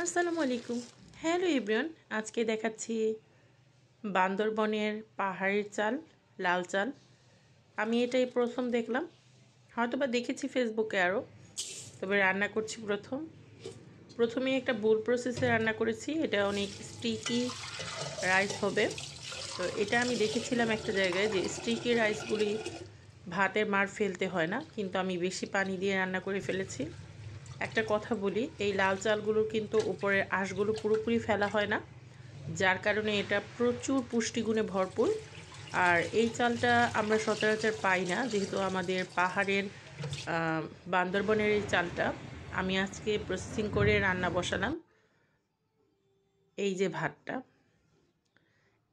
আসসালামু আলাইকুম। Hello everyone, আজকে দেখাচ্ছি বান্দরবনের পাহাড়ের চাল, লাল চাল। আমি এটাই প্রথম দেখলাম, হয়তোবা দেখেছি ফেসবুকে আরও, তবে রান্না করছি প্রথমে একটা বোল প্রসেসে রান্না করেছি। এটা অনেক স্টিকি রাইস হবে। তো এটা আমি দেখেছিলাম একটা জায়গায় যে স্টিকি রাইসগুলি ভাতের মার ফেলতে হয় না, কিন্তু আমি বেশি পানি দিয়ে রান্না করে ফেলেছি। একটা কথা বলি, এই লাল চালগুলো কিন্তু উপরের আঁশগুলো পুরোপুরি ফেলা হয় না, যার কারণে এটা প্রচুর পুষ্টিগুণে ভরপুর। আর এই চালটা আমরা সচরাচর পাই না, যেহেতু আমাদের পাহাড়ের বান্দরবনের এই চালটা। আমি আজকে প্রসেসিং করে রান্না বসালাম। এই যে ভাতটা,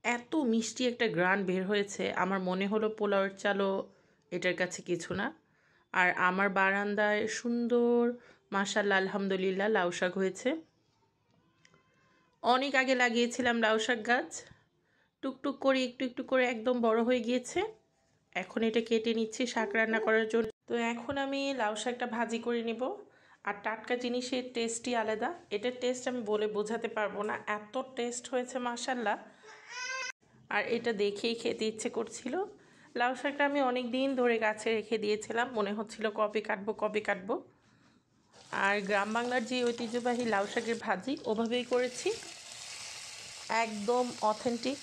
এত মিষ্টি একটা গ্রান বের হয়েছে, আমার মনে হলো পোলাওয়ের চালও এটার কাছে কিছু না। আর আমার বারান্দায় সুন্দর মাশাআল্লাহ আলহামদুলিল্লাহ লাউ শাক হয়েছে। অনেক আগে লাগিয়েছিলাম লাউ শাক গাছ, টুকটুক করে একটু একটু করে একদম বড় হয়ে গিয়েছে। এখন এটা কেটে নিচ্ছি শাক রান্না করার জন্য। তো এখন আমি লাউ শাকটা ভাজি করে নিব। আর টাটকা জিনিসের টেস্টই আলাদা, এটার টেস্ট আমি বলে বোঝাতে পারবো না, এত টেস্ট হয়েছে মাশাআল্লাহ। আর এটা দেখেই খেতে ইচ্ছে করছিল। লাউ শাকটা আমি অনেক দিন ধরে গাছে রেখে দিয়েছিলাম, মনে হচ্ছিল কবে কাটবো। আর গ্রাম বাংলার যে ঐতিহ্যবাহী লাউ শাকের ভাজি, ওভাবেই করেছি, একদম অথেন্টিক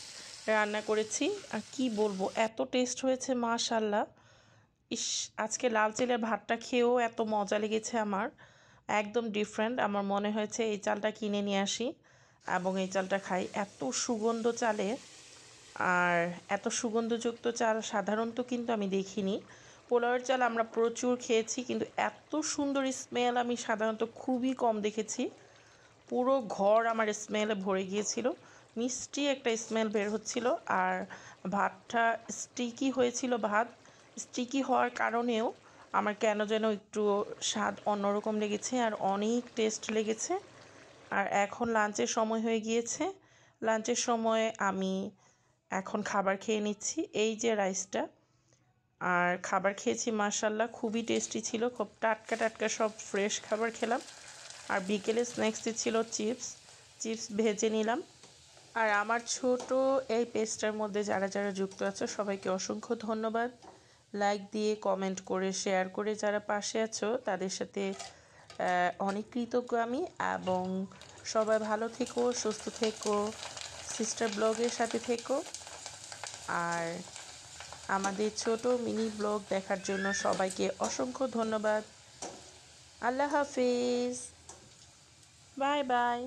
রান্না করেছি। আর কি বলবো, এত টেস্ট হয়েছে মাশাআল্লাহ। আজকে লাল চালের ভাতটা খেয়েও এত মজা লেগেছে আমার, একদম ডিফারেন্ট। আমার মনে হয়েছে এই চালটা কিনে নিয়ে আসি এবং এই চালটা খাই। এত সুগন্ধ চালে, আর এত সুগন্ধযুক্ত চাল সাধারণত কিন্তু আমি দেখিনি। পোলাওয়ের চাল আমরা প্রচুর খেয়েছি, কিন্তু এত সুন্দর স্মেল আমি সাধারণত খুবই কম দেখেছি। পুরো ঘর আমার স্মেলে ভরে গিয়েছিল, মিষ্টি একটা স্মেল বের হচ্ছিল। আর ভাতটা স্টিকি হয়েছিল, ভাত স্টিকি হওয়ার কারণেও আমার কেন যেন একটু স্বাদ অন্যরকম লেগেছে, আর অনেক টেস্ট লেগেছে। আর এখন লাঞ্চের সময় হয়ে গিয়েছে, লাঞ্চের সময় আমি এখন খাবার খেয়ে নিচ্ছি। এই যে রাইসটা, আর খাবার খেয়েছি মাশাআল্লাহ, খুবই টেস্টি ছিল, খুব টাটকা সব ফ্রেশ খাবার খেলাম। আর বিকেলে স্ন্যাক্সে ছিল চিপস ভেজে নিলাম। আর আমার ছোট এই পেজটার মধ্যে যারা যারা যুক্ত আছে সবাইকে অসংখ্য ধন্যবাদ। লাইক দিয়ে, কমেন্ট করে, শেয়ার করে যারা পাশে আছো তাদের সাথে অনেক কৃতজ্ঞ আমি। এবং সবাই ভালো থেকো, সুস্থ থেকো, সিস্টার ব্লগের সাথে থেকো। আর আমাদের ছোট মিনি ব্লগ দেখার জন্য সবাইকে অসংখ্য ধন্যবাদ। আল্লাহ হাফিজ, বাই বাই।